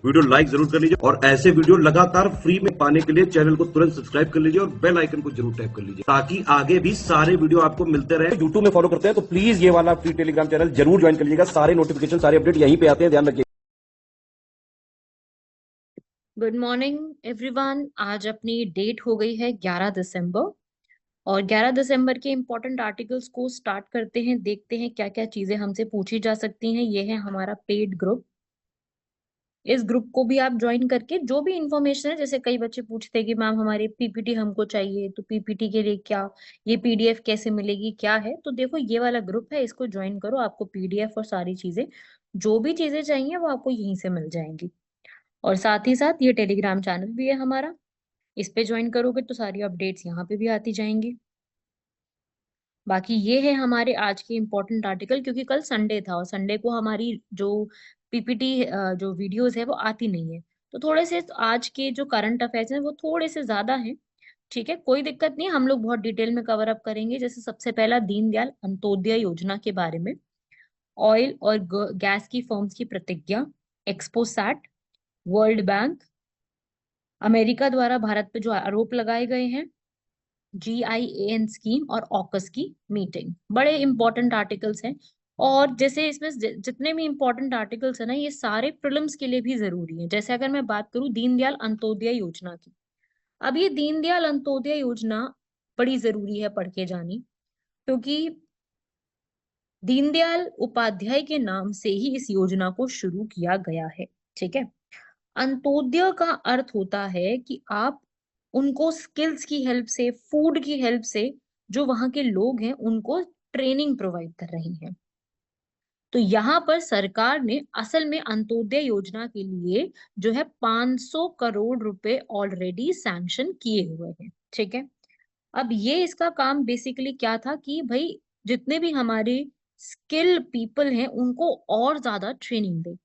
Video like जरूर कर लीजिए और ऐसे वीडियो लगातार फ्री में पाने के लिए चैनल को तुरंत सब्सक्राइब कर लीजिए और बेल आइकन को जरूर टैप कर लीजिए ताकि आगे भी सारे वीडियो आपको मिलते रहे। यूट्यूब में फॉलो करते हैं तो प्लीज ये वाला फ्री टेलीग्राम चैनल जरूर ज्वाइन कर लीजिएगा। सारे नोटिफिकेशन, सारे अपडेट यहीं पे आते हैं, ध्यान रखिए। Good morning everyone. आज अपनी डेट हो गई है 11 दिसंबर और 11 दिसंबर के इम्पोर्टेंट आर्टिकल्स को स्टार्ट करते हैं। देखते हैं क्या क्या चीजें हमसे पूछी जा सकती हैं। ये है हमारा पेड ग्रुप। इस ग्रुप को भी आप ज्वाइन करके जो भी इंफॉर्मेशन है, जैसे कई बच्चे पूछते हैं कि मैम हमारी पीपीटी हमको चाहिए, तो पीपीटी के लिए क्या, ये पीडीएफ कैसे मिलेगी, क्या है, तो देखो ये वाला ग्रुप है, इसको ज्वाइन करो। आपको पीडीएफ और सारी चीजें, जो भी चीजें चाहिए वो आपको यहीं से मिल जाएंगी। और साथ ही साथ ये टेलीग्राम चैनल भी है हमारा, इस पे ज्वाइन करोगे तो सारी अपडेट्स यहाँ पे भी आती जाएंगी। बाकी ये है हमारे आज के इम्पोर्टेंट आर्टिकल, क्योंकि कल संडे था और संडे को हमारी जो पीपीटी जो वीडियोस है वो आती नहीं है, तो थोड़े से आज के जो करंट अफेयर्स हैं वो थोड़े से ज्यादा हैं। ठीक है, कोई दिक्कत नहीं, हम लोग बहुत डिटेल में कवर अप करेंगे। जैसे सबसे पहला दीनदयाल अंत्योदय योजना के बारे में, ऑयल और गैस की फर्म्स की प्रतिज्ञा, एक्सपोसैट, वर्ल्ड बैंक, अमेरिका द्वारा भारत पे जो आरोप लगाए गए हैं, GIAN स्कीम और ऑकस की मीटिंग, बड़े इंपॉर्टेंट आर्टिकल्स हैं। और जैसे इसमें जितने भी इंपॉर्टेंट आर्टिकल्स है ना, ये सारे प्रीलिम्स के लिए भी जरूरी हैं। जैसे अगर मैं बात करूं दीनदयाल अंत्योदय योजना की, अब ये दीनदयाल अंत्योदय योजना बड़ी जरूरी है पढ़ के जानी, क्योंकि दीनदयाल उपाध्याय के नाम से ही इस योजना को शुरू किया गया है। ठीक है, अंत्योदय का अर्थ होता है कि आप उनको स्किल्स की हेल्प से, फूड की हेल्प से, जो वहां के लोग हैं उनको ट्रेनिंग प्रोवाइड कर रही हैं। तो यहाँ पर सरकार ने असल में अंत्योदय योजना के लिए जो है 500 करोड़ रुपए ऑलरेडी सैंक्शन किए हुए हैं। ठीक है, अब ये इसका काम बेसिकली क्या था कि भाई जितने भी हमारे स्किल पीपल हैं उनको और ज्यादा ट्रेनिंग दे।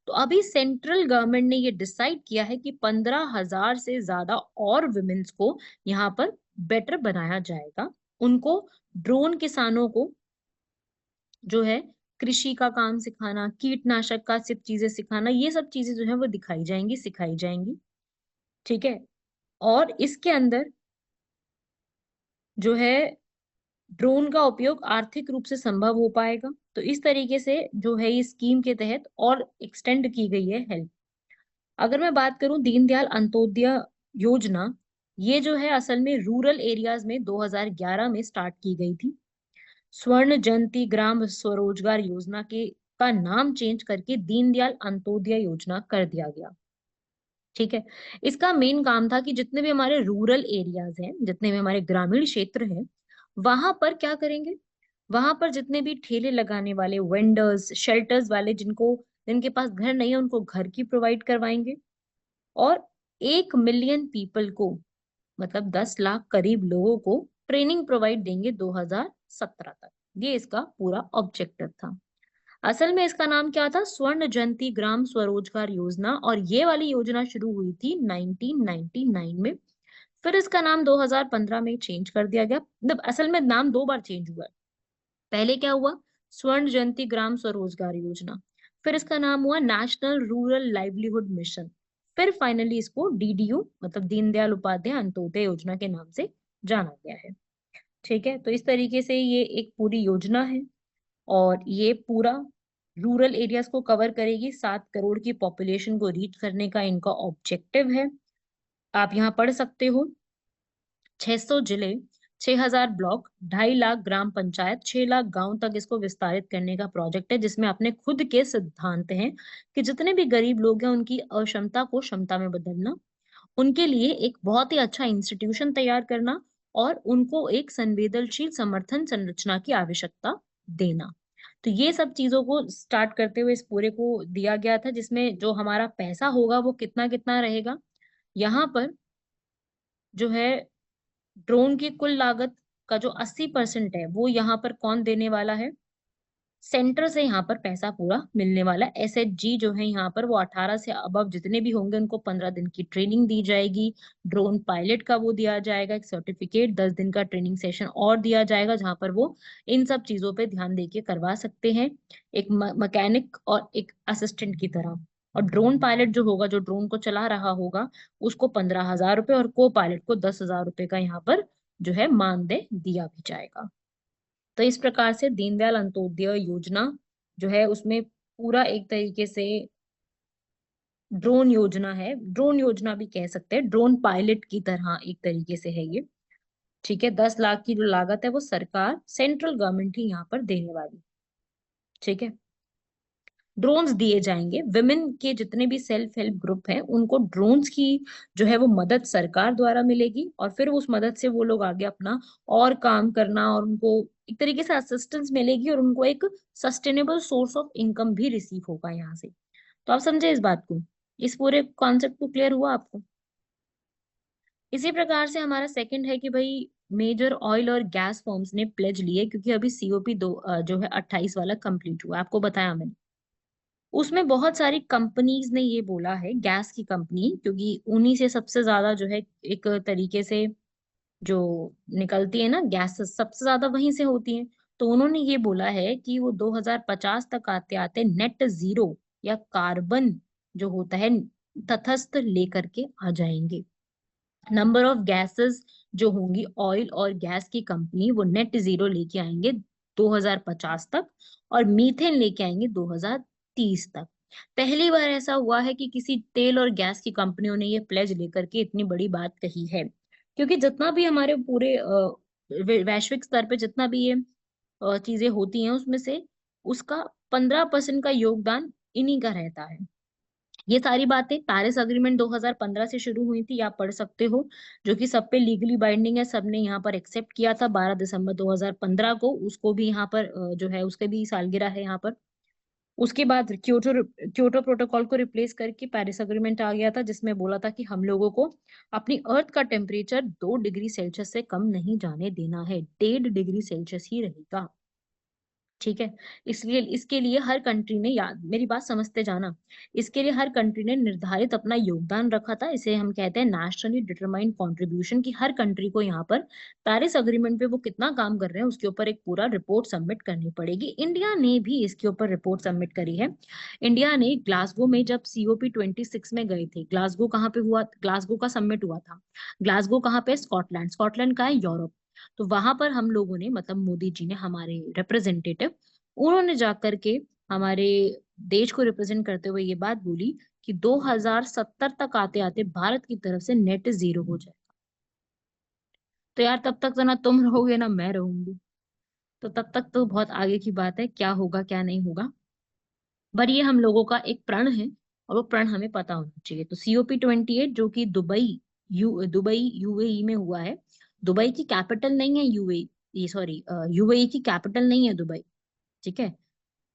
तो अभी सेंट्रल गवर्नमेंट ने ये डिसाइड किया है कि 15,000 से ज्यादा और वुमेन्स को यहाँ पर बेटर बनाया जाएगा। उनको ड्रोन किसानों को जो है कृषि का काम सिखाना, कीटनाशक का सिर्फ चीजें सिखाना, ये सब चीजें जो है वो दिखाई जाएंगी, सिखाई जाएंगी। ठीक है, और इसके अंदर जो है ड्रोन का उपयोग आर्थिक रूप से संभव हो पाएगा। तो इस तरीके से जो है इस स्कीम के तहत और एक्सटेंड की गई है हेल्प। अगर मैं बात करूं दीनदयाल अंत्योदय योजना, ये जो है असल में रूरल एरियाज में 2011 में स्टार्ट की गई थी। स्वर्ण जयंती ग्राम स्वरोजगार योजना के का नाम चेंज करके दीनदयाल अंत्योदय योजना कर दिया गया। ठीक है, इसका मेन काम था कि जितने भी हमारे रूरल एरियाज हैं, जितने भी हमारे ग्रामीण क्षेत्र हैं, वहां पर क्या करेंगे, वहां पर जितने भी ठेले लगाने वाले वेंडर्स, शेल्टर्स वाले, जिनके पास घर नहीं है उनको घर की प्रोवाइड करवाएंगे। और 1 मिलियन पीपल को, मतलब 10 लाख करीब लोगों को ट्रेनिंग प्रोवाइड देंगे 2017 तक। ये इसका पूरा ऑब्जेक्टिव था। असल में इसका नाम क्या था, स्वर्ण जयंती ग्राम स्वरोजगार योजना, और ये वाली योजना शुरू हुई थी 1999 में। फिर इसका नाम 2015 में चेंज कर दिया गया। मतलब असल में नाम 2 बार चेंज हुआ है। पहले क्या हुआ, स्वर्ण जयंती ग्राम स्वरोजगार योजना, फिर इसका नाम हुआ नेशनल रूरल लाइवलीहुड मिशन, फिर फाइनली इसको DDU मतलब दीनदयाल उपाध्याय अंत्योदय योजना के नाम से जाना गया है। ठीक है, तो इस तरीके से ये एक पूरी योजना है और ये पूरा रूरल एरियाज को कवर करेगी। 7 करोड़ की पॉपुलेशन को रीच करने का इनका ऑब्जेक्टिव है। आप यहाँ पढ़ सकते हो, 600 जिले, 6,000 ब्लॉक, 2.5 लाख ग्राम पंचायत, 6 लाख गांव तक इसको विस्तारित करने का प्रोजेक्ट है, जिसमें अपने खुद के सिद्धांत हैं कि जितने भी गरीब लोग हैं उनकी अक्षमता को क्षमता में बदलना, उनके लिए एक बहुत ही अच्छा इंस्टीट्यूशन तैयार करना और उनको एक संवेदनशील समर्थन संरचना की आवश्यकता देना। तो ये सब चीजों को स्टार्ट करते हुए इस पूरे को दिया गया था, जिसमें जो हमारा पैसा होगा वो कितना कितना रहेगा। यहाँ पर जो है ड्रोन की कुल लागत का जो 80% है वो यहाँ पर कौन देने वाला है, सेंटर से यहाँ पर पैसा पूरा मिलने वाला है। SHG जो है यहाँ पर वो 18 से अबव जितने भी होंगे उनको 15 दिन की ट्रेनिंग दी जाएगी। ड्रोन पायलट का वो दिया जाएगा एक सर्टिफिकेट, 10 दिन का ट्रेनिंग सेशन और दिया जाएगा, जहां पर वो इन सब चीजों पे ध्यान देके करवा सकते हैं, एक मैकेनिक और एक असिस्टेंट की तरह। और ड्रोन पायलट जो होगा, जो ड्रोन को चला रहा होगा, उसको 15,000 रुपये और को पायलट को 10,000 रुपये का यहाँ पर जो है मानदेय दिया भी जाएगा। तो इस प्रकार से दीनदयाल अंत्योदय योजना जो है उसमें पूरा एक तरीके से ड्रोन योजना है, ड्रोन योजना भी कह सकते हैं, ड्रोन पायलट की तरह एक तरीके से है ये। ठीक है, 10 लाख की जो लागत है वो सरकार, सेंट्रल गवर्नमेंट ही यहाँ पर देने वाली। ठीक है, ड्रोन्स दिए जाएंगे, विमेन के जितने भी सेल्फ हेल्प ग्रुप हैं उनको ड्रोन्स की जो है वो मदद सरकार द्वारा मिलेगी, और फिर उस मदद से वो लोग आगे अपना और काम करना, और उनको एक तरीके से असिस्टेंस मिलेगी, और उनको एक सस्टेनेबल सोर्स ऑफ इनकम भी रिसीव होगा यहाँ से। तो आप समझे इस बात को, इस पूरे कॉन्सेप्ट को क्लियर हुआ आपको? इसी प्रकार से हमारा सेकंड है कि भाई मेजर ऑयल और गैस फर्म्स ने प्लेज लिए, क्योंकि अभी सीओपी जो है 28 वाला कंप्लीट हुआ, आपको बताया मैंने। उसमें बहुत सारी कंपनीज ने ये बोला है, गैस की कंपनी, क्योंकि उन्हीं से सबसे ज्यादा जो है एक तरीके से जो निकलती है ना गैस, सबसे ज्यादा वहीं से होती है। तो उन्होंने ये बोला है कि वो 2050 तक आते आते नेट जीरो या कार्बन जो होता है तटस्थ लेकर के आ जाएंगे। नंबर ऑफ गैसेस जो होंगी, ऑयल और गैस की कंपनी वो नेट जीरो लेके आएंगे 2050 तक, और मीथेन लेके आएंगे 2030 तक। पहली बार ऐसा हुआ है कि किसी तेल और गैस की कंपनियों ने ये प्लेज लेकर के इतनी बड़ी बात कही है, क्योंकि जितना भी हमारे पूरे वैश्विक स्तर पे जितना भी ये चीजें होती हैं उसमें से उसका 15% का योगदान इन्हीं का रहता है। ये सारी बातें पेरिस अग्रीमेंट 2015 से शुरू हुई थी, आप पढ़ सकते हो, जो कि सब पे लीगली बाइंडिंग है, सबने यहाँ पर एक्सेप्ट किया था 12 दिसंबर 2015 को, उसको भी यहाँ पर जो है उसके भी सालगिरह है यहाँ पर। उसके बाद क्योटो क्योटो प्रोटोकॉल को रिप्लेस करके पेरिस अग्रीमेंट आ गया था, जिसमें बोला था कि हम लोगों को अपनी अर्थ का टेम्परेचर 2 डिग्री सेल्सियस से कम नहीं जाने देना है, 1.5 डिग्री सेल्सियस ही रहेगा। ठीक है, इसलिए इसके लिए हर कंट्री ने, याद मेरी बात समझते जाना, इसके लिए हर कंट्री ने निर्धारित अपना योगदान रखा था। इसे हम कहते हैं नेशनली डिटरमाइंड कंट्रीब्यूशन, की हर कंट्री को यहाँ पर पेरिस अग्रीमेंट पे वो कितना काम कर रहे हैं उसके ऊपर एक पूरा रिपोर्ट सबमिट करनी पड़ेगी। इंडिया ने भी इसके ऊपर रिपोर्ट सबमिट करी है। इंडिया ने ग्लासगो में जब COP26 में गए थे, ग्लासगो कहाँ पे हुआ, ग्लासगो का समिट हुआ था, ग्लासगो कहाँ पे, स्कॉटलैंड, स्कॉटलैंड का है, यूरोप। तो वहां पर हम लोगों ने, मतलब मोदी जी ने, हमारे रिप्रेजेंटेटिव, उन्होंने जाकर के हमारे देश को रिप्रेजेंट करते हुए ये बात बोली कि 2070 तक आते आते भारत की तरफ से नेट जीरो हो जाए। तो यार तब तक तो ना तुम रहोगे ना मैं रहूंगी, तो तब तक तो बहुत आगे की बात है, क्या होगा क्या नहीं होगा। पर ये हम लोगों का एक प्रण है, और वो प्रण हमें पता होना चाहिए। तो COP28 जो कि दुबई UAE में हुआ है, दुबई की कैपिटल नहीं है यूएई, ये सॉरी, यूएई की कैपिटल नहीं है दुबई। ठीक है,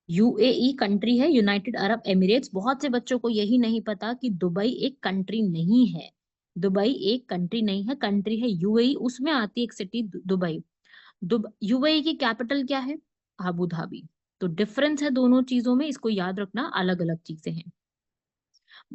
UAE कंट्री है, यूनाइटेड अरब एमिरेट्स। बहुत से बच्चों को यही नहीं पता कि दुबई एक कंट्री नहीं है, दुबई एक कंट्री नहीं है, कंट्री है UAE, उसमें आती है एक सिटी दुबई। UAE की कैपिटल क्या है, अबू धाबी। तो डिफरेंस है दोनों चीजों में, इसको याद रखना, अलग अलग चीजें हैं।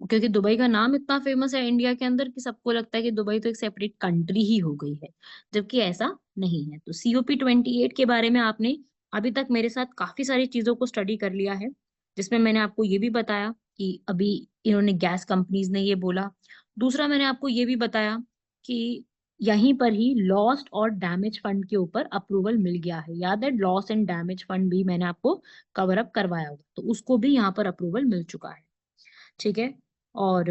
क्योंकि दुबई का नाम इतना फेमस है इंडिया के अंदर कि सबको लगता है कि दुबई तो एक सेपरेट कंट्री ही हो गई है, जबकि ऐसा नहीं है। तो COP28 के बारे में आपने अभी तक मेरे साथ काफी सारी चीजों को स्टडी कर लिया है, जिसमें मैंने आपको ये भी बताया कि अभी इन्होंने गैस कंपनीज ने ये बोला। दूसरा मैंने आपको ये भी बताया कि यहीं पर ही लॉस्ट और डैमेज फंड के ऊपर अप्रूवल मिल गया है, याद है, लॉस एंड डैमेज फंड भी मैंने आपको कवर अप करवाया होगा, तो उसको भी यहाँ पर अप्रूवल मिल चुका है। ठीक है, और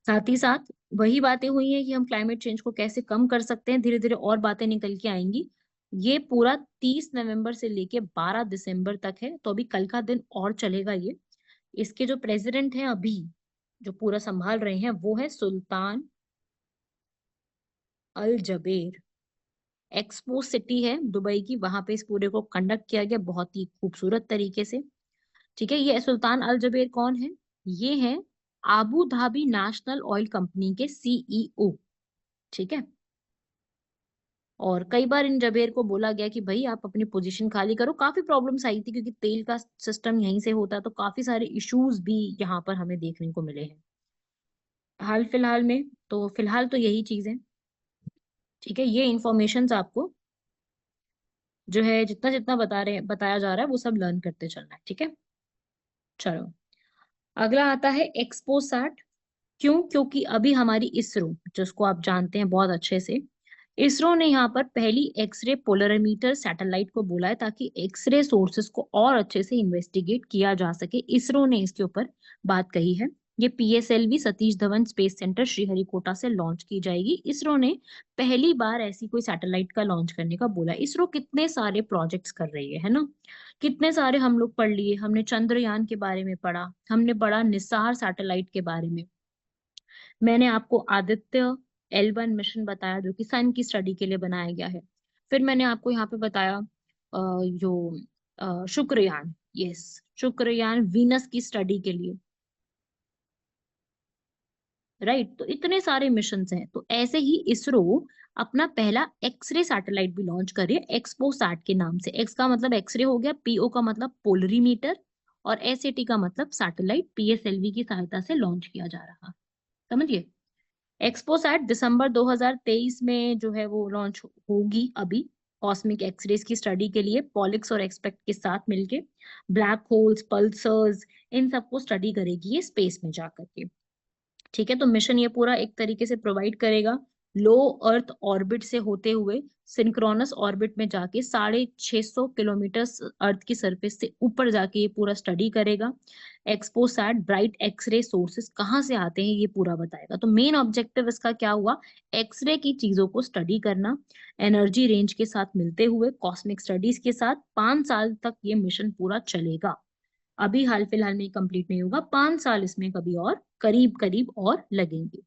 साथ ही साथ वही बातें हुई हैं कि हम क्लाइमेट चेंज को कैसे कम कर सकते हैं, धीरे धीरे और बातें निकल के आएंगी। ये पूरा 30 नवंबर से लेके 12 दिसंबर तक है, तो अभी कल का दिन और चलेगा ये। इसके जो प्रेसिडेंट हैं अभी, जो पूरा संभाल रहे हैं, वो है सुल्तान अल जबेर। एक्सपो सिटी है दुबई की, वहां पे इस पूरे को कंडक्ट किया गया बहुत ही खूबसूरत तरीके से। ठीक है, ये सुल्तान अल जबेर कौन है, ये है Abu Dhabi national oil company के CEO। ठीक है, और कई बार इन जबेर को बोला गया कि भाई आप अपनी पोजीशन खाली करो, काफी प्रॉब्लम्स आई थी, क्योंकि तेल का सिस्टम यहीं से होता है, तो काफी सारे इश्यूज भी यहाँ पर हमें देखने को मिले हैं हाल फिलहाल में। तो फिलहाल तो यही चीज है। ठीक है, ये इंफॉर्मेशन आपको जो है जितना जितना बताया जा रहा है वो सब लर्न करते चलना है। ठीक है, चलो। अगला आता है एक्सपोसैट। क्यों? क्योंकि अभी हमारी इसरो, जिसको आप जानते हैं बहुत अच्छे से, इसरो ने यहाँ पर पहली एक्सरे पोलरीमीटर सैटेलाइट को बोला है ताकि एक्सरे सोर्सेस को और अच्छे से इन्वेस्टिगेट किया जा सके। इसरो ने इसके ऊपर बात कही है। ये PSLV Satish Dhawan space centre Sriharikota से लॉन्च की जाएगी। इसरो ने पहली बार ऐसी कोई सैटेलाइट का लॉन्च करने का बोला। इसरो कितने सारे प्रोजेक्ट्स कर रही है ना। कितने सारे हम लोग पढ़ लिए, हमने चंद्रयान के बारे में पढ़ा, हमने पढ़ा निसार सैटेलाइट के बारे में, मैंने आपको आदित्य L1 मिशन बताया जो कि सन की स्टडी के लिए बनाया गया है। फिर मैंने आपको यहाँ पे बताया जो शुक्रयान, यस, शुक्रयान वीनस की स्टडी के लिए, राइट। तो इतने सारे मिशन हैं। तो ऐसे ही इसरो अपना पहला एक्सरे सैटेलाइट भी लॉन्च कर रही है, एक्सपोसैट के नाम से। एक्स का मतलब एक्सरे हो गया, पीओ का मतलब पोलरीमीटर, और एसएटी का मतलब सैटेलाइट पीएसएलवी की सहायता से लॉन्च किया जा रहा। समझिए। एक्सपोसैट दिसंबर 2023 में जो है वो लॉन्च होगी अभी, कॉस्मिक एक्सरेज की स्टडी के लिए पॉलिक्स और एक्सपेक्ट के साथ मिलके। ब्लैक होल्स, पल्सर्स, इन सबको स्टडी करेगी ये स्पेस में जाकर के। ठीक है। तो मिशन ये पूरा एक तरीके से प्रोवाइड करेगा, लो अर्थ ऑर्बिट से होते हुए सिंक्रोनस ऑर्बिट में जाके 650 किलोमीटर अर्थ की सरफेस से ऊपर जाके ये पूरा स्टडी करेगा। एक्सपोसैट ब्राइट एक्सरे सोर्सेस कहाँ से आते हैं ये पूरा बताएगा। तो मेन ऑब्जेक्टिव इसका क्या हुआ? एक्सरे की चीजों को स्टडी करना, एनर्जी रेंज के साथ मिलते हुए कॉस्मिक स्टडीज के साथ। 5 साल तक ये मिशन पूरा चलेगा। अभी हाल फिलहाल में कंप्लीट नहीं होगा, 5 साल इसमें कभी और करीब करीब और लगेंगे,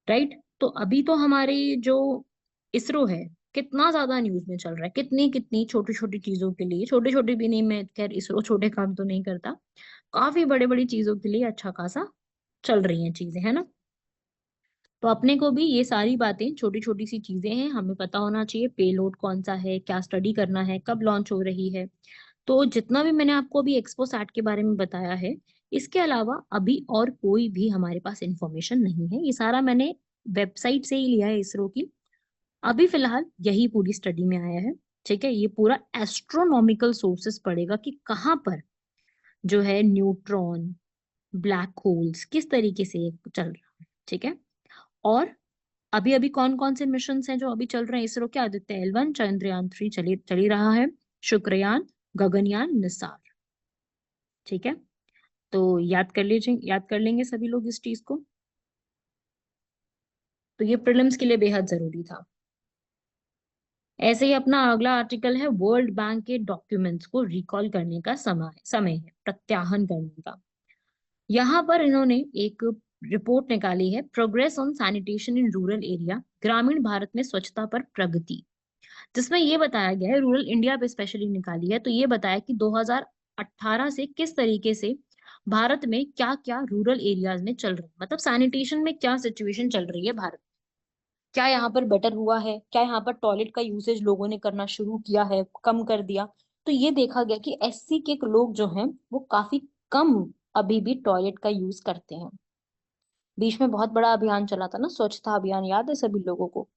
राइट। तो अभी तो हमारे जो इसरो है कितना ज्यादा न्यूज में चल रहा है, कितनी कितनी छोटी छोटी चीजों के लिए, छोटी छोटी भी नहीं, मैं खैर इसरो छोटे काम तो नहीं करता, काफी बड़े बड़ी चीजों के लिए अच्छा खासा चल रही हैं चीजें, है ना। तो अपने को भी ये सारी बातें, छोटी छोटी सी चीजें हैं, हमें पता होना चाहिए पेलोड कौन सा है, क्या स्टडी करना है, कब लॉन्च हो रही है। तो जितना भी मैंने आपको अभी एक्सपोसैट के बारे में बताया है, इसके अलावा अभी और कोई भी हमारे पास इंफॉर्मेशन नहीं है। ये सारा मैंने वेबसाइट से ही लिया है इसरो की। अभी फिलहाल यही पूरी स्टडी में आया है। ठीक है। ये पूरा एस्ट्रोनॉमिकल सोर्सेस पड़ेगा कि कहाँ पर जो है न्यूट्रॉन, ब्लैक होल्स किस तरीके से ये चल रहा है। ठीक है। और अभी अभी कौन कौन से मिशन हैं जो अभी चल रहे हैं इसरो के? आदित्य L1, चंद्रयान 3 चली रहा है, शुक्रयान, गगनयान, निसार। ठीक है। तो याद कर लीजिए, याद कर लेंगे सभी लोग इस चीज को। तो ये प्रीलिम्स के लिए बेहद जरूरी था। ऐसे ही अपना अगला आर्टिकल है वर्ल्ड बैंक के डॉक्यूमेंट्स को रिकॉल करने का समय है, प्रत्याहन करने का। यहाँ पर इन्होंने एक रिपोर्ट निकाली है, progress on sanitation in rural area, ग्रामीण भारत में स्वच्छता पर प्रगति, जिसमें ये बताया गया है, रूरल इंडिया पे स्पेशली निकाली है, तो ये बताया कि 2018 से किस तरीके से भारत में क्या क्या रूरल एरियाज में चल रहा है, मतलब सैनिटेशन में क्या सिचुएशन चल रही है भारत, क्या यहाँ पर बेटर हुआ है, क्या यहाँ पर टॉयलेट का यूसेज लोगों ने करना शुरू किया है, कम कर दिया। तो ये देखा गया कि एससी के लोग जो हैं वो काफी कम अभी भी टॉयलेट का यूज करते हैं। बीच में बहुत बड़ा अभियान चला था ना, स्वच्छता अभियान, याद है सभी लोगों को?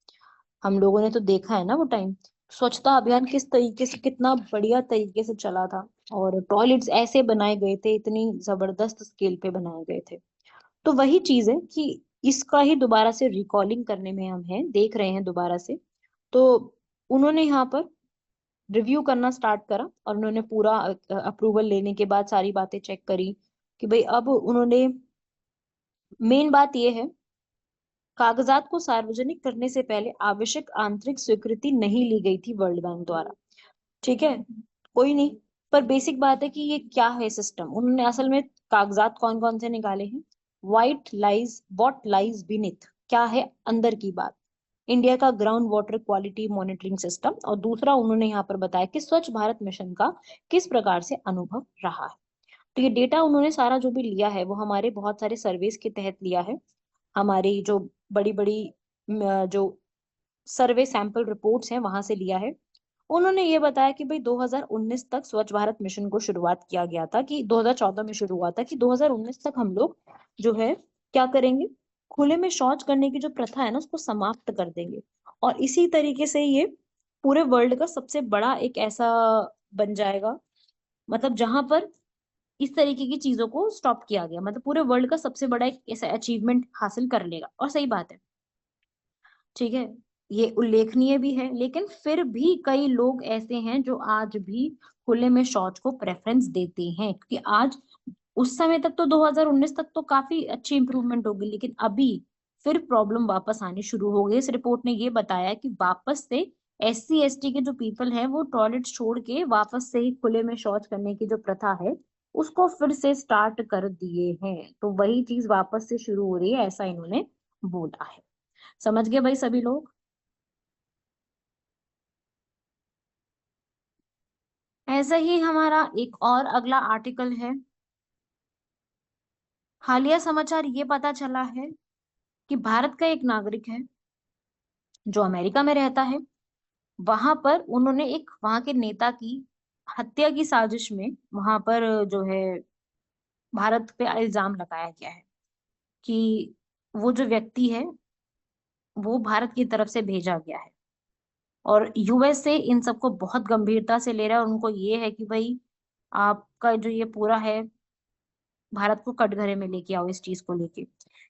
हम लोगों ने तो देखा है ना वो टाइम, स्वच्छता अभियान किस तरीके से, कितना बढ़िया तरीके से चला था। और टॉयलेट्स ऐसे बनाए गए थे, इतनी जबरदस्त स्केल पे बनाए गए थे। तो वही चीज है कि इसका ही दोबारा से रिकॉलिंग करने में हम हैं, देख रहे हैं दोबारा से। तो उन्होंने यहाँ पर रिव्यू करना स्टार्ट करा और उन्होंने पूरा अप्रूवल लेने के बाद सारी बातें चेक करी कि भाई अब उन्होंने, मेन बात ये है, कागजात को सार्वजनिक करने से पहले आवश्यक आंतरिक स्वीकृति नहीं ली गई थी वर्ल्ड बैंक द्वारा। ठीक है। कोई नहीं, पर बेसिक बात है कि ये क्या है सिस्टम, उन्होंने असल में कागजात कौन कौन से निकाले हैं। व्हाट लाइज बीनिथ, क्या है अंदर की बात, इंडिया का ground water quality monitoring system, और दूसरा उन्होंने यहाँ पर बताया कि स्वच्छ भारत मिशन का किस प्रकार से अनुभव रहा है। तो ये डेटा उन्होंने सारा जो भी लिया है वो हमारे बहुत सारे सर्वेस के तहत लिया है, हमारी जो बड़ी बड़ी जो सर्वे सैंपल रिपोर्ट्स हैं वहां से लिया है। उन्होंने ये बताया कि भाई 2019 तक स्वच्छ भारत मिशन को शुरुआत किया गया था, कि 2014 में शुरू हुआ था, कि 2019 तक हम लोग जो है क्या करेंगे, खुले में शौच करने की जो प्रथा है ना उसको समाप्त कर देंगे। और इसी तरीके से ये पूरे वर्ल्ड का सबसे बड़ा एक ऐसा बन जाएगा, मतलब जहां पर इस तरीके की चीजों को स्टॉप किया गया, मतलब पूरे वर्ल्ड का सबसे बड़ा एक ऐसा अचीवमेंट हासिल कर लेगा, और सही बात है, ठीक है, ये उल्लेखनीय भी है। लेकिन फिर भी कई लोग ऐसे हैं जो आज भी खुले में शौच को प्रेफरेंस देते हैं, क्योंकि आज, उस समय तक तो 2019 तक तो काफी अच्छी इंप्रूवमेंट होगी, लेकिन अभी फिर प्रॉब्लम वापस आनी शुरू हो गई। इस रिपोर्ट ने ये बताया कि वापस से SC ST के जो पीपल हैं वो टॉयलेट छोड़ के वापस से ही खुले में शौच करने की जो प्रथा है उसको फिर से स्टार्ट कर दिए हैं। तो वही चीज वापस से शुरू हो रही है, ऐसा इन्होंने बोला है। समझ गए भाई सभी लोग? ऐसा ही हमारा एक और अगला आर्टिकल है। हालिया समाचार ये पता चला है कि भारत का एक नागरिक है जो अमेरिका में रहता है, वहां पर उन्होंने एक वहां के नेता की हत्या की साजिश में, वहां पर जो है भारत पे इल्जाम लगाया गया है कि वो जो व्यक्ति है वो भारत की तरफ से भेजा गया है, और USA इन सबको बहुत गंभीरता से ले रहा है, और उनको ये है कि भाई आपका जो ये पूरा है, भारत को कटघरे में लेके आओ इस चीज को लेके,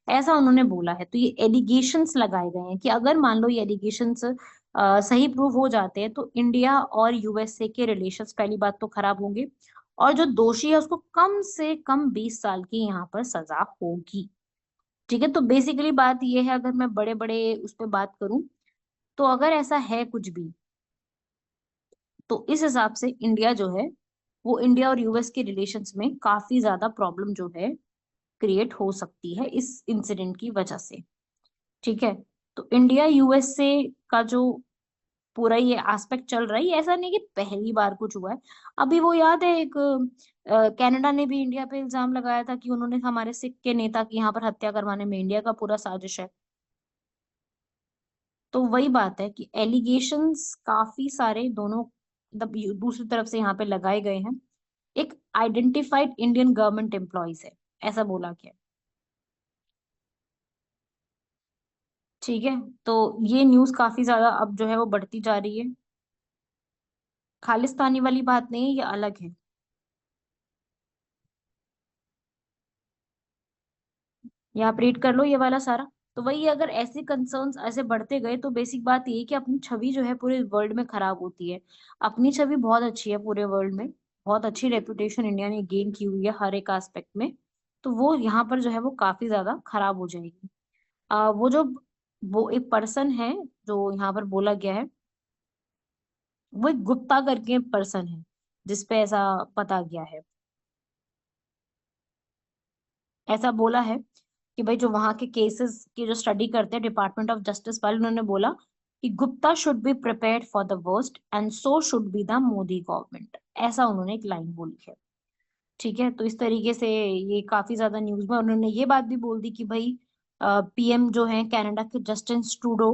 ऐसा उन्होंने बोला है। तो ये एलिगेशंस लगाए गए हैं कि अगर मान लो ये एलिगेशंस सही प्रूव हो जाते हैं तो इंडिया और USA के रिलेशंस पहली बात तो खराब होंगे, और जो दोषी है उसको कम से कम 20 साल की यहाँ पर सजा होगी। ठीक है, तो बेसिकली बात ये है, अगर मैं बड़े बड़े उस पर बात करूं, तो अगर ऐसा है कुछ भी, तो इस हिसाब से इंडिया जो है वो, इंडिया और US के रिलेशंस में काफी ज्यादा प्रॉब्लम जो है क्रिएट हो सकती है इस इंसिडेंट की वजह से। ठीक है, तो इंडिया USA का जो पूरा ये एस्पेक्ट चल रहा है, ये ऐसा नहीं कि पहली बार कुछ हुआ है। अभी वो याद है, एक कनाडा ने भी इंडिया पे इल्जाम लगाया था कि उन्होंने हमारे सिख के नेता की यहाँ पर हत्या करवाने में इंडिया का पूरा साजिश है। तो वही बात है कि एलिगेशंस काफी सारे दोनों, मतलब दूसरी तरफ से यहाँ पे लगाए गए हैं। एक आइडेंटिफाइड इंडियन गवर्नमेंट एम्प्लॉयज है, ऐसा बोला गया। ठीक है, तो ये न्यूज काफी ज्यादा अब जो है वो बढ़ती जा रही है। खालिस्तानी वाली बात नहीं है, ये अलग है। ये आप रीड कर लो ये वाला सारा। तो वही, अगर ऐसे कंसर्न्स ऐसे बढ़ते गए तो बेसिक बात ये है कि अपनी छवि जो है पूरे वर्ल्ड में खराब होती है। अपनी छवि बहुत अच्छी है पूरे वर्ल्ड में, बहुत अच्छी रेपुटेशन इंडिया ने गेन की हुई है हर एक एस्पेक्ट में, तो वो यहाँ पर जो है वो काफी ज्यादा खराब हो जाएगी। वो जो, वो एक पर्सन है जो यहाँ पर बोला गया है, वो एक गुप्ता करके पर्सन है जिसपे ऐसा पता गया है। ऐसा बोला है कि भाई जो वहां के केसेस की जो स्टडी करते हैं डिपार्टमेंट ऑफ जस्टिस वाले, उन्होंने बोला कि Gupta should be prepared for the worst and so should be the Modi government, ऐसा उन्होंने एक लाइन बोली है। ठीक है, तो इस तरीके से ये काफी ज्यादा न्यूज में उन्होंने ये बात भी बोल दी कि भाई PM जो है कनाडा के जस्टिन ट्रूडो,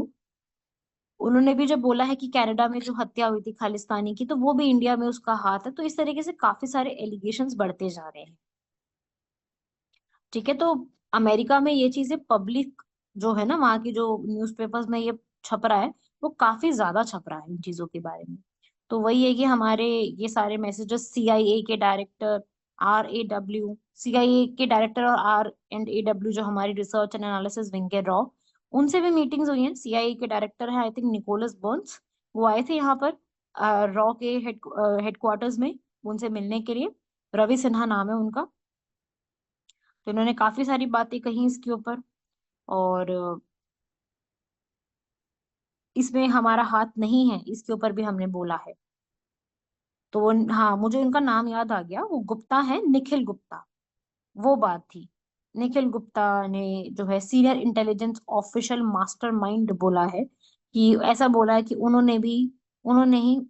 उन्होंने भी जो बोला है कि कनाडा में जो हत्या हुई थी खालिस्तानी की, तो वो भी इंडिया में उसका हाथ है। तो इस तरीके से काफी सारे एलिगेशंस बढ़ते जा रहे हैं। ठीक है, तो अमेरिका में ये चीजें पब्लिक जो है ना, वहाँ की जो न्यूज़पेपर्स में ये छप रहा है, वो काफी ज्यादा छप रहा है इन चीजों के बारे में। तो वही है कि हमारे ये सारे मैसेजेस CIA के डायरेक्टर, CIA के डायरेक्टर और R&AW जो हमारी रिसर्च एंड एनालिसिस विंग के रॉ, उनसे भी मीटिंग्स हुई हैं। CIA के डायरेक्टर है आई थिंक निकोलस बर्न्स, वो आए थे यहाँ पर रॉ के हेडक्वार्टर्स में उनसे मिलने के लिए। रवि सिन्हा नाम है उनका। तो इन्होंने काफी सारी बातें कही इसके ऊपर, और इसमें हमारा हाथ नहीं है, इसके ऊपर भी हमने बोला है। तो हाँ, मुझे उनका नाम याद आ गया, वो गुप्ता है, निखिल गुप्ता, वो बात थी। निखिल गुप्ता ने जो है सीनियर इंटेलिजेंस ऑफिशियल मास्टरमाइंड बोला है, कि ऐसा बोला है कि उन्होंने ही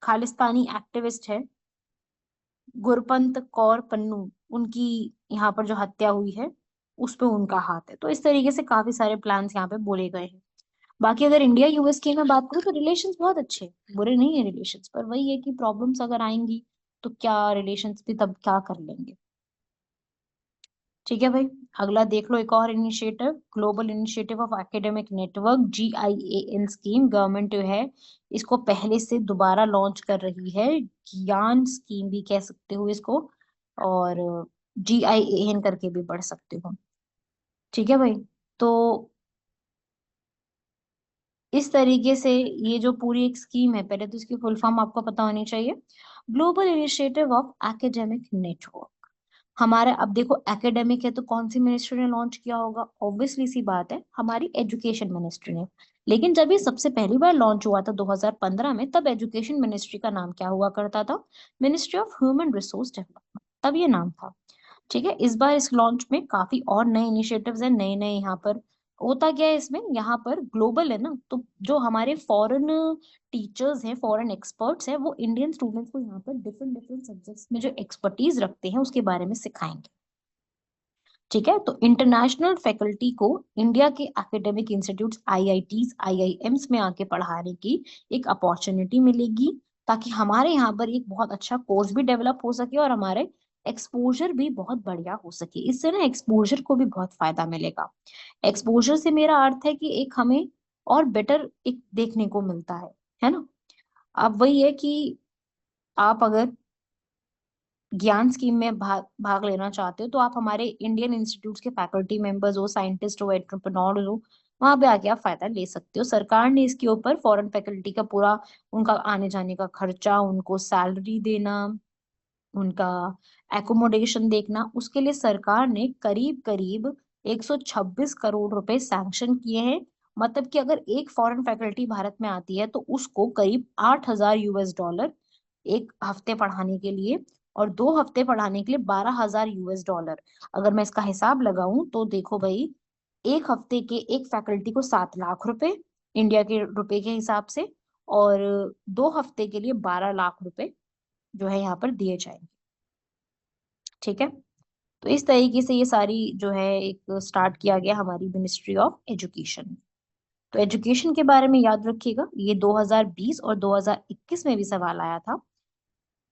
खालिस्तानी एक्टिविस्ट है गुरपंत कौर पन्नू, उनकी यहाँ पर जो हत्या हुई है उस पे उनका हाथ है। तो इस तरीके से काफी सारे प्लान्स यहाँ पे बोले गए हैं। बाकी अगर इंडिया US की मैं बात करूँ तो रिलेशंस बहुत अच्छे हैं, बुरे नहीं है रिलेशंस, पर वही है कि प्रॉब्लम्स अगर आएंगी तो क्या रिलेशंस भी तब क्या कर लेंगे। ठीक है भाई, अगला देख लो, एक और initiative, global initiative of academic network, GIAN scheme. Government जो है इसको पहले से दोबारा लॉन्च कर रही है, ज्ञान स्कीम भी कह सकते हो इसको। और GIAN करके भी पढ़ सकते हो। ठीक है भाई। तो इस तरीके से ये जो पूरी एक स्कीम है, पहले तो इसकी फुल फॉर्म आपको पता होनी चाहिए। Global initiative of academic network. हमारा अब देखो एकेडमिक है तो कौन सी मिनिस्ट्री ने लॉन्च किया होगा? ऑब्वियसली सी बात है, हमारी एजुकेशन मिनिस्ट्री ने। लेकिन जब ये सबसे पहली बार लॉन्च हुआ था 2015 में, तब एजुकेशन मिनिस्ट्री का नाम क्या हुआ करता था? Ministry of human resource development, तब ये नाम था। ठीक है, इस बार इस लॉन्च में काफी और नए इनिशिएटिव्स हैं, नए नए यहाँ पर। होता क्या है इसमें, यहाँ पर ग्लोबल है ना, तो जो हमारे फॉरेन टीचर्स हैं, फॉरेन एक्सपर्ट्स हैं, वो इंडियन स्टूडेंट्स को यहाँ पर डिफरेंट डिफरेंट सब्जेक्ट्स में जो एक्सपर्टीज रखते हैं उसके बारे में सिखाएंगे। ठीक है, तो इंटरनेशनल फैकल्टी को इंडिया के एकेडमिक इंस्टीट्यूट्स, IITs, IIMs में आके पढ़ाने की एक अपॉर्चुनिटी मिलेगी, ताकि हमारे यहाँ पर एक बहुत अच्छा कोर्स भी डेवलप हो सके और हमारे एक्सपोजर भी बहुत बढ़िया हो सके। इससे ना एक्सपोजर को भी बहुत फायदा मिलेगा। एक्सपोजर से मेरा अर्थ है कि एक हमें और बेटर एक देखने को मिलता है ना। अब वही है कि आप अगर ज्ञान स्कीम में भाग भाग लेना चाहते हो तो आप हमारे इंडियन इंस्टीट्यूट्स के फैकल्टी मेंबर्स हो, साइंटिस्ट हो, एंटरप्रेन्योर हो, वहां पे आके आप फायदा ले सकते हो। सरकार ने इसके ऊपर फॉरेन फैकल्टी का पूरा उनका आने जाने का खर्चा, उनको सैलरी देना, उनका एकोमोडेशन देखना, उसके लिए सरकार ने करीब करीब 126 करोड़ रुपए सैंक्शन किए हैं। मतलब कि अगर एक फॉरेन फैकल्टी भारत में आती है तो उसको करीब $8,000 एक हफ्ते पढ़ाने के लिए, और 2 हफ्ते पढ़ाने के लिए $12,000। अगर मैं इसका हिसाब लगाऊं तो देखो भाई, एक हफ्ते के एक फैकल्टी को 7 लाख रुपए इंडिया के रुपए के हिसाब से, और 2 हफ्ते के लिए 12 लाख रुपए जो है यहाँ पर दिए जाएंगे। ठीक है, तो इस तरीके से ये सारी जो है एक स्टार्ट किया गया हमारी मिनिस्ट्री ऑफ एजुकेशन। तो एजुकेशन के बारे में याद रखिएगा, ये 2020 और 2021 में भी सवाल आया था।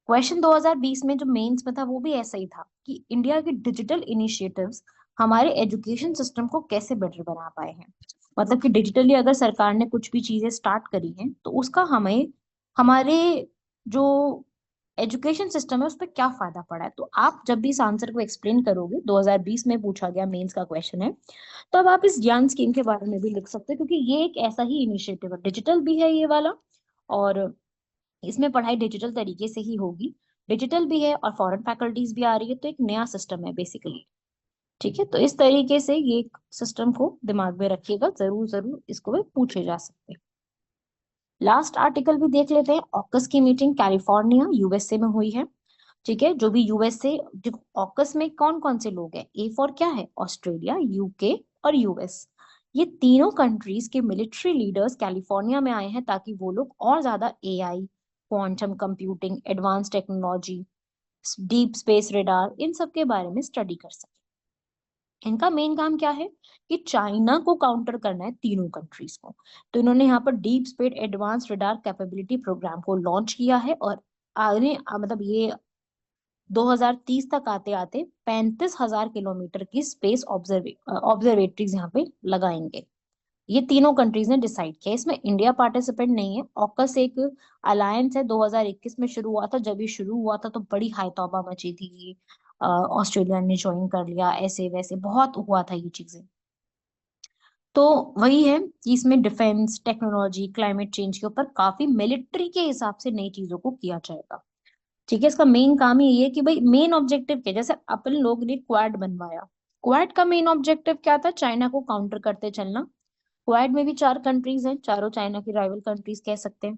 क्वेश्चन 2020 में जो मेंस में था वो भी ऐसा ही था कि इंडिया के डिजिटल इनिशिएटिव्स हमारे एजुकेशन सिस्टम को कैसे बेटर बना पाए हैं। मतलब कि डिजिटली अगर सरकार ने कुछ भी चीजें स्टार्ट करी हैं तो उसका हमें, हमारे जो एजुकेशन सिस्टम है उस पर क्या फायदा पड़ा है। तो आप जब भी इस आंसर को एक्सप्लेन करोगे, 2020 में पूछा गया मेंस का क्वेश्चन है, तो अब आप इस ज्ञान स्कीम के बारे में भी लिख सकते हो, क्योंकि ये एक ऐसा ही इनिशिएटिव है, डिजिटल भी है ये वाला, और इसमें पढ़ाई डिजिटल तरीके से ही होगी। डिजिटल भी है और फॉरेन फैकल्टीज भी आ रही है, तो एक नया सिस्टम है बेसिकली। ठीक है, तो इस तरीके से ये सिस्टम को दिमाग में रखिएगा, जरूर जरूर इसको भी पूछे जा सकते हैं। लास्ट आर्टिकल भी देख लेते हैं। ऑकस की मीटिंग कैलिफोर्निया USA में हुई है। ठीक है, जो भी USA, ऑकस में कौन कौन से लोग हैं? ए फॉर क्या है? ऑस्ट्रेलिया, UK और US। ये तीनों कंट्रीज के मिलिट्री लीडर्स कैलिफोर्निया में आए हैं, ताकि वो लोग और ज्यादा AI, quantum computing, advance technology, deep space radar, इन सब के बारे में स्टडी कर सके। इनका मेन काम क्या है कि चाइना को काउंटर करना है, तीनों कंट्रीज को। तो इन्होंने यहाँ पर deep space advance radar capability program को लॉन्च किया है, और आगे मतलब ये 2030 तक आते आते 35,000 किलोमीटर की स्पेस ऑब्जर्वेटरीज यहाँ पे लगाएंगे। ये तीनों कंट्रीज ने डिसाइड किया। इसमें इंडिया पार्टिसिपेंट नहीं है। ऑकस एक अलायंस है, 2021 में शुरू हुआ था। जब ये शुरू हुआ था तो बड़ी हाई तौबा मची थी कि ऑस्ट्रेलिया ने ज्वाइन कर लिया, ऐसे वैसे बहुत हुआ था ये चीजें। तो वही है कि इसमें डिफेंस टेक्नोलॉजी, क्लाइमेट चेंज के ऊपर काफी मिलिट्री के हिसाब से नई चीजों को किया जाएगा। ठीक है, इसका मेन काम ही ये है कि भाई मेन ऑब्जेक्टिव क्या है? जैसे अपन लोग ने क्वाड बनवाया, क्वाड का मेन ऑब्जेक्टिव क्या था? चाइना को काउंटर करते चलना। क्वाड में भी 4 कंट्रीज हैं, चारों चाइना की राइवल कंट्रीज कह सकते हैं।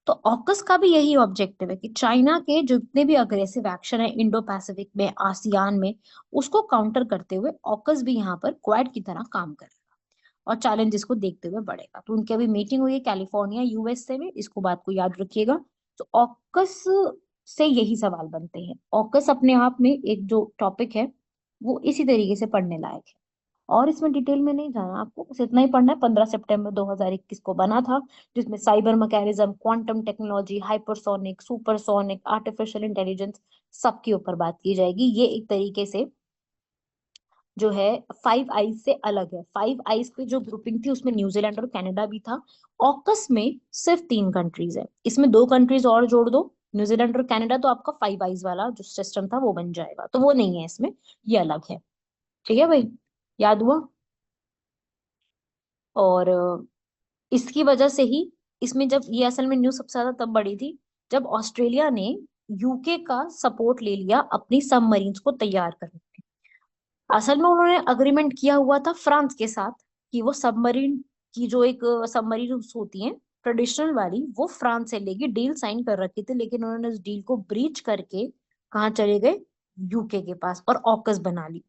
तो ऑकस का भी यही ऑब्जेक्टिव है कि चाइना के जितने भी अग्रेसिव एक्शन है इंडो पैसिफिक में, आसियान में, उसको काउंटर करते हुए ऑकस भी यहाँ पर क्वाड की तरह काम करेगा और चैलेंजेस को देखते हुए बढ़ेगा। तो उनकी अभी मीटिंग हुई है कैलिफोर्निया USA में, इसको बात को याद रखिएगा। तो ऑकस से यही सवाल बनते हैं। ऑकस अपने आप में एक जो टॉपिक है वो इसी तरीके से पढ़ने लायक है, और इसमें डिटेल में नहीं जाना आपको, बस इतना ही पढ़ना है। 15 सितंबर 2021 को बना था, जिसमें cyber mechanism, quantum technology, hypersonic, supersonic, artificial intelligence, सबके ऊपर बात की जाएगी। ये एक तरीके से जो है 5 आइज से अलग है। 5 आइज की जो ग्रुपिंग थी उसमें न्यूजीलैंड और कनाडा भी था। ऑकस में सिर्फ 3 कंट्रीज है, इसमें 2 कंट्रीज और जोड़ दो, न्यूजीलैंड और कनाडा तो आपका फाइव आइज वाला जो सिस्टम था वो बन जाएगा, तो वो नहीं है इसमें, ये अलग है। ठीक है भाई, याद हुआ। और इसकी वजह से ही इसमें, जब ये असल में न्यूज सबसे ज्यादा तब बढ़ी थी जब ऑस्ट्रेलिया ने यूके का सपोर्ट ले लिया अपनी सबमरीन्स को तैयार करने में। असल में उन्होंने अग्रीमेंट किया हुआ था फ्रांस के साथ कि वो सबमरीन की जो एक सबमरीन होती है ट्रेडिशनल वाली, वो फ्रांस से लेगी, डील साइन कर रखी थी, लेकिन उन्होंने उस डील को ब्रीच करके कहाँ चले गए, यूके के पास, और ऑकस बना ली।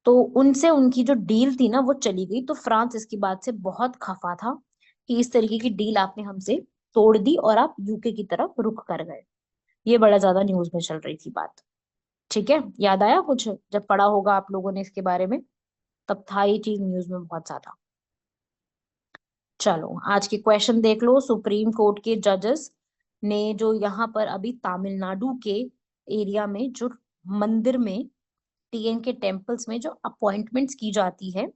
तो उनसे उनकी जो डील थी ना वो चली गई, तो फ्रांस इसकी बात से बहुत खफा था कि इस तरीके की डील आपने हमसे तोड़ दी और आप यूके की तरफ रुख कर गए। ये बड़ा ज्यादा न्यूज में चल रही थी बात। ठीक है, याद आया कुछ जब पढ़ा होगा आप लोगों ने इसके बारे में, तब था ये चीज न्यूज में बहुत ज्यादा। चलो आज के क्वेश्चन देख लो। सुप्रीम कोर्ट के जजेस ने जो यहाँ पर अभी तमिलनाडु के एरिया में जो मंदिर में, टीएन के टेम्पल्स में जो अपॉइंटमेंट्स की जाती है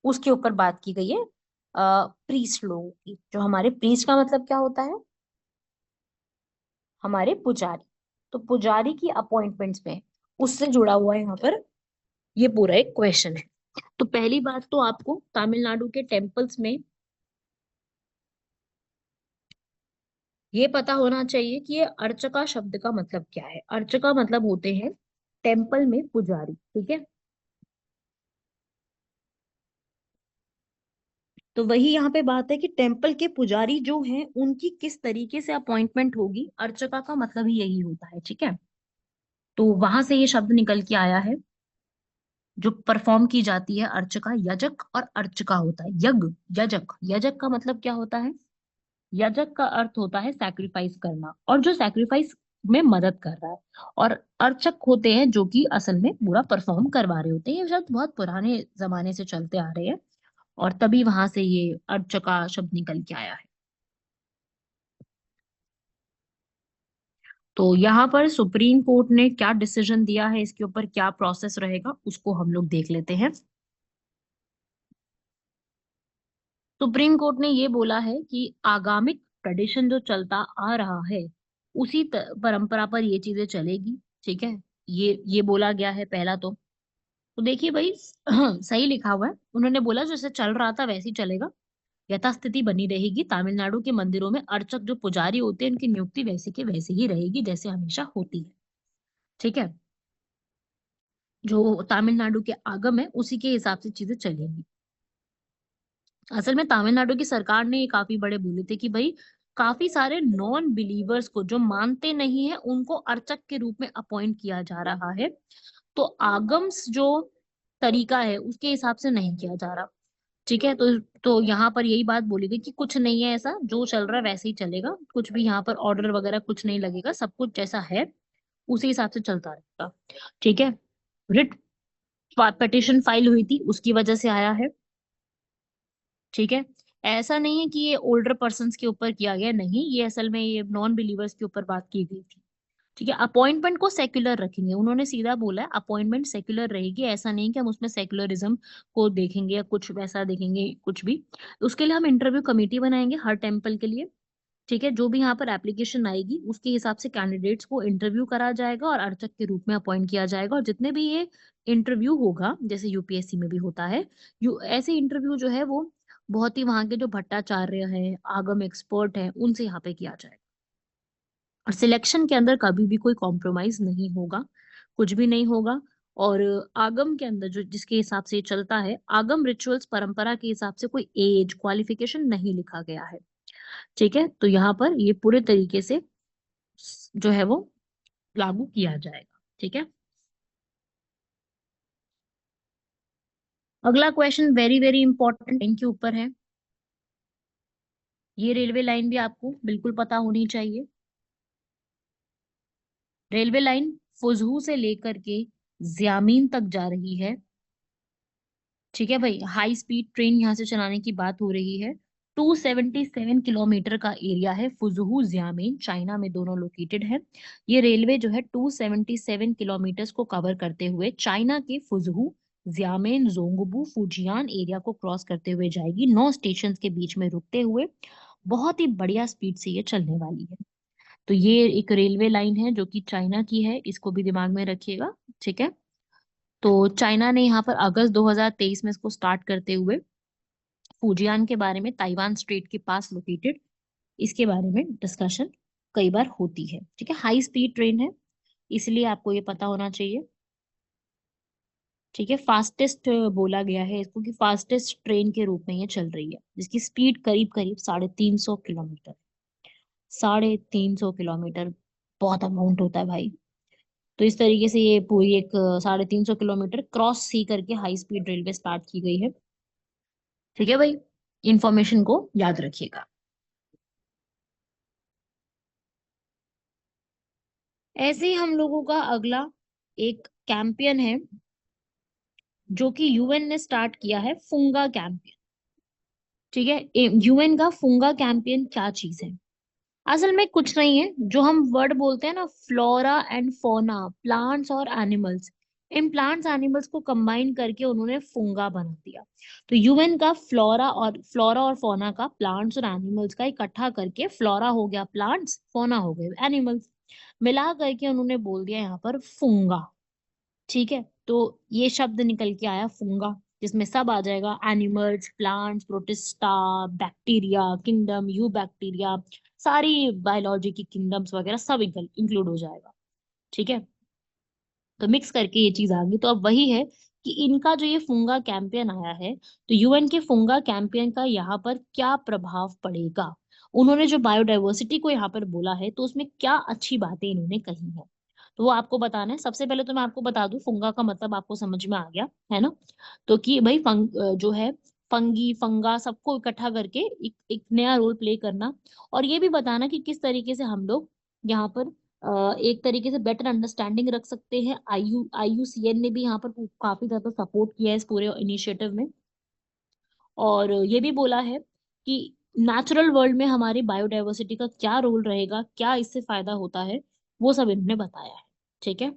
उसके ऊपर बात की गई है। प्रीस्ट लोगों की, जो हमारे प्रीस्ट का मतलब क्या होता है, हमारे पुजारी। तो पुजारी की अपॉइंटमेंट्स में उससे जुड़ा हुआ है यहाँ पर ये पूरा एक क्वेश्चन है। तो पहली बात तो आपको तमिलनाडु के टेम्पल्स में ये पता होना चाहिए कि ये अर्चका शब्द का मतलब क्या है। अर्चका मतलब होते हैं टेम्पल में पुजारी। ठीक है, तो वही यहाँ पे बात है कि टेम्पल के पुजारी जो हैं उनकी किस तरीके से अपॉइंटमेंट होगी, अर्चका का मतलब ही यही होता है। ठीक है, तो वहां से ये शब्द निकल के आया है। जो परफॉर्म की जाती है अर्चका, यजक और अर्चका होता है। यज्ञ, यजक, यजक का मतलब क्या होता है, याजक का अर्थ होता है सैक्रिफाइस करना, और जो सैक्रिफाइस में मदद कर रहा है। और अर्चक होते हैं जो कि असल में पूरा परफॉर्म करवा रहे होते हैं। ये शब्द बहुत पुराने जमाने से चलते आ रहे हैं, और तभी वहां से ये अर्चका शब्द निकल के आया है। तो यहाँ पर सुप्रीम कोर्ट ने क्या डिसीजन दिया है, इसके ऊपर क्या प्रोसेस रहेगा, उसको हम लोग देख लेते हैं। सुप्रीम कोर्ट ने ये बोला है कि आगामिक ट्रेडिशन जो चलता आ रहा है उसी परंपरा पर ये चीजें चलेगी। ठीक है, ये बोला गया है पहला तो देखिए भाई, सही लिखा हुआ है। उन्होंने बोला जैसे चल रहा था वैसे ही चलेगा, यथास्थिति बनी रहेगी। तमिलनाडु के मंदिरों में अर्चक जो पुजारी होते हैं उनकी नियुक्ति वैसे के वैसे ही रहेगी जैसे हमेशा होती है। ठीक है, जो तमिलनाडु के आगम है उसी के हिसाब से चीजें चलेंगी। असल में तमिलनाडु की सरकार ने ये काफी बड़े बोले थे कि भाई काफी सारे नॉन बिलीवर्स को, जो मानते नहीं है, उनको अर्चक के रूप में अपॉइंट किया जा रहा है। तो आगम्स जो तरीका है उसके हिसाब से नहीं किया जा रहा। ठीक है, तो यहाँ पर यही बात बोली गई कि कुछ नहीं है ऐसा, जो चल रहा है वैसे ही चलेगा, कुछ भी यहाँ पर ऑर्डर वगैरह कुछ नहीं लगेगा, सब कुछ जैसा है उसी हिसाब से चलता रहेगा। ठीक है, रिट पिटिशन फाइल हुई थी उसकी वजह से आया है। ठीक है, ऐसा नहीं है कि ये ओल्डर पर्सन्स के ऊपर किया गया, नहीं, ये असल में ये नॉन बिलीवर्स के ऊपर बात की गई थी। ठीक है, अपॉइंटमेंट को सेक्युलर रखेंगे, उन्होंने सीधा बोला है अपॉइंटमेंट सेक्युलर रहेगी। ऐसा नहीं कि हम उसमें सेक्युलरिज्म को देखेंगे या कुछ वैसा देखेंगे कुछ भी। उसके लिए हम इंटरव्यू कमेटी बनाएंगे हर टेम्पल के लिए। ठीक है, जो भी यहाँ पर एप्लीकेशन आएगी उसके हिसाब से कैंडिडेट्स को इंटरव्यू करा जाएगा और अर्चक के रूप में अपॉइंट किया जाएगा। और जितने भी ये इंटरव्यू होगा जैसे यूपीएससी में भी होता है, ऐसे इंटरव्यू जो है वो बहुत ही वहां के जो भट्टाचार्य हैं, आगम एक्सपर्ट हैं, उनसे यहाँ पे किया जाएगा। और सिलेक्शन के अंदर कभी भी कोई कॉम्प्रोमाइज नहीं होगा, कुछ भी नहीं होगा। और आगम के अंदर जो जिसके हिसाब से ये चलता है, आगम रिचुअल्स परंपरा के हिसाब से कोई एज क्वालिफिकेशन नहीं लिखा गया है। ठीक है, तो यहाँ पर ये पूरे तरीके से जो है वो लागू किया जाएगा। ठीक है, अगला question very very important line के ऊपर है। ये रेलवे लाइन भी आपको बिल्कुल पता होनी चाहिए। रेलवे लाइन फुजहू से लेकर के ज्यामीन तक जा रही है। ठीक है भाई, हाई स्पीड ट्रेन यहाँ से चलाने की बात हो रही है। 277 किलोमीटर का एरिया है, फुजहू जियामिन चाइना में दोनों लोकेटेड है। ये रेलवे जो है 277 किलोमीटर को कवर करते हुए चाइना के फुजहू, जियामिन, जोंगबू, फुजियान एरिया को क्रॉस करते हुए जाएगी, 9 स्टेशन के बीच में रुकते हुए। बहुत ही बढ़िया स्पीड से ये चलने वाली है। तो ये एक रेलवे लाइन है जो कि चाइना की है, इसको भी दिमाग में रखिएगा। ठीक है। तो चाइना ने यहाँ पर अगस्त 2023 में इसको स्टार्ट करते हुए फुजियान के बारे में, ताइवान स्ट्रेट के पास लोकेटेड, इसके बारे में डिस्कशन कई बार होती है। ठीक है। हाई स्पीड ट्रेन है, इसलिए आपको ये पता होना चाहिए। ठीक है। फास्टेस्ट बोला गया है इसको कि फास्टेस्ट ट्रेन के रूप में ये चल रही है, जिसकी स्पीड करीब करीब 350 किलोमीटर। 350 किलोमीटर बहुत अमाउंट होता है भाई। तो इस तरीके से ये पूरी एक 350 किलोमीटर क्रॉस सी करके हाई स्पीड रेलवे स्टार्ट की गई है। ठीक है भाई, इंफॉर्मेशन को याद रखिएगा। ऐसे ही हम लोगों का अगला एक कैंपेन है जो कि यूएन ने स्टार्ट किया है, फुंगा कैंपेन। ठीक है। यूएन का फुंगा कैंपेन क्या चीज है? असल में कुछ नहीं है, जो हम वर्ड बोलते हैं ना, फ्लोरा एंड फोना, प्लांट्स और एनिमल्स, इन प्लांट्स एनिमल्स को कंबाइन करके उन्होंने फुंगा बना दिया। तो यूएन का फ्लोरा और फोना का, प्लांट्स और एनिमल्स का इकट्ठा करके, फ्लोरा हो गया प्लांट्स, फोना हो गए एनिमल्स, मिला करके उन्होंने बोल दिया यहाँ पर फुंगा। ठीक है। तो ये शब्द निकल के आया फुंगा, जिसमें सब आ जाएगा, animals, plants, protista, bacteria kingdom, you bacteria, सारी बायोलॉजी की किंगडम्स वगैरह सब इंक्लूड हो जाएगा। ठीक है। तो मिक्स करके ये चीज आ गई। तो अब वही है कि इनका जो ये फुंगा कैंपेन आया है, तो यूएन के फुंगा कैंपेन का यहाँ पर क्या प्रभाव पड़ेगा, उन्होंने जो बायोडाइवर्सिटी को यहाँ पर बोला है, तो उसमें क्या अच्छी बातें इन्होंने कही है, तो वो आपको बताना है। सबसे पहले तो मैं आपको बता दूं, फुंगा का मतलब आपको समझ में आ गया है ना? तो कि भाई जो है, फंगी फंगा सबको इकट्ठा करके एक नया रोल प्ले करना, और ये भी बताना कि किस तरीके से हम लोग यहाँ पर एक तरीके से बेटर अंडरस्टैंडिंग रख सकते हैं। आईयूसीएन ने भी यहाँ पर काफी ज्यादा सपोर्ट किया है इस पूरे इनिशिएटिव में। और ये भी बोला है कि नेचुरल वर्ल्ड में हमारी बायोडाइवर्सिटी का क्या रोल रहेगा, क्या इससे फायदा होता है, वो सब इन्होंने बताया है। ठीक है।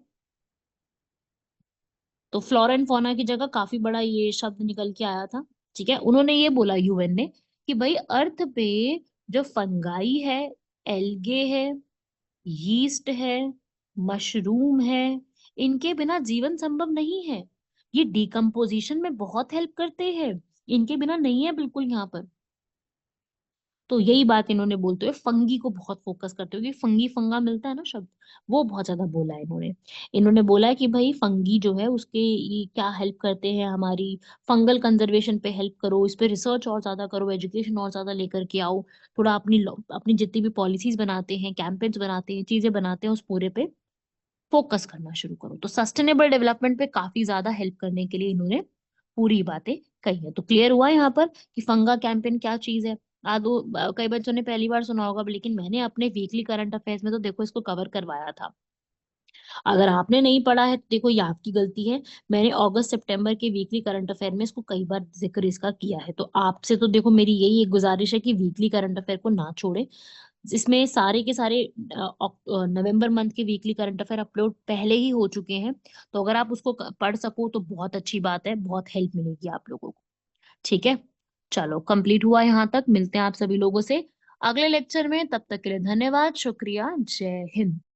तो फ्लोरा एंड फौना की जगह काफी बड़ा ये शब्द निकल के आया था। ठीक है। उन्होंने ये बोला यूएन ने कि भाई अर्थ पे जो फंगाई है, एल्गे है, यीस्ट है, मशरूम है, इनके बिना जीवन संभव नहीं है। ये डिकम्पोजिशन में बहुत हेल्प करते हैं, इनके बिना नहीं है बिल्कुल यहाँ पर। तो यही बात इन्होंने बोलते हुए फंगी को बहुत फोकस करते हुए, क्योंकि फंगी फंगा मिलता है ना शब्द, वो बहुत ज्यादा बोला है इन्होंने। इन्होंने बोला है कि भाई फंगी जो है उसके ये क्या हेल्प करते हैं, हमारी फंगल कंजर्वेशन पे हेल्प करो, इस पे रिसर्च और ज्यादा करो, एजुकेशन और ज्यादा लेकर के आओ, थोड़ा अपनी जितनी भी पॉलिसीज बनाते हैं, कैंपेन्स बनाते हैं, चीजें बनाते हैं, उस पूरे पे फोकस करना शुरू करो। तो सस्टेनेबल डेवलपमेंट पे काफी ज्यादा हेल्प करने के लिए इन्होंने पूरी बातें कही है। तो क्लियर हुआ यहाँ पर कि फंगा कैंपेन क्या चीज है। कई बच्चों ने पहली बार सुना होगा, लेकिन मैंने अपने वीकली करंट अफेयर्स में तो देखो इसको कवर करवाया था। अगर आपने नहीं पढ़ा है तो देखो ये आपकी गलती है। मैंने अगस्त सितंबर के वीकली करंट अफेयर में इसको कई बार जिक्र इसका किया है। तो आपसे तो देखो मेरी यही एक गुजारिश है कि वीकली करंट अफेयर को ना छोड़े, जिसमें सारे के सारे नवंबर मंथ के वीकली करंट अफेयर अपलोड पहले ही हो चुके हैं। तो अगर आप उसको पढ़ सको तो बहुत अच्छी बात है, बहुत हेल्प मिलेगी आप लोगों को। ठीक है। चलो कंप्लीट हुआ यहाँ तक, मिलते हैं आप सभी लोगों से अगले लेक्चर में। तब तक के लिए धन्यवाद, शुक्रिया, जय हिंद।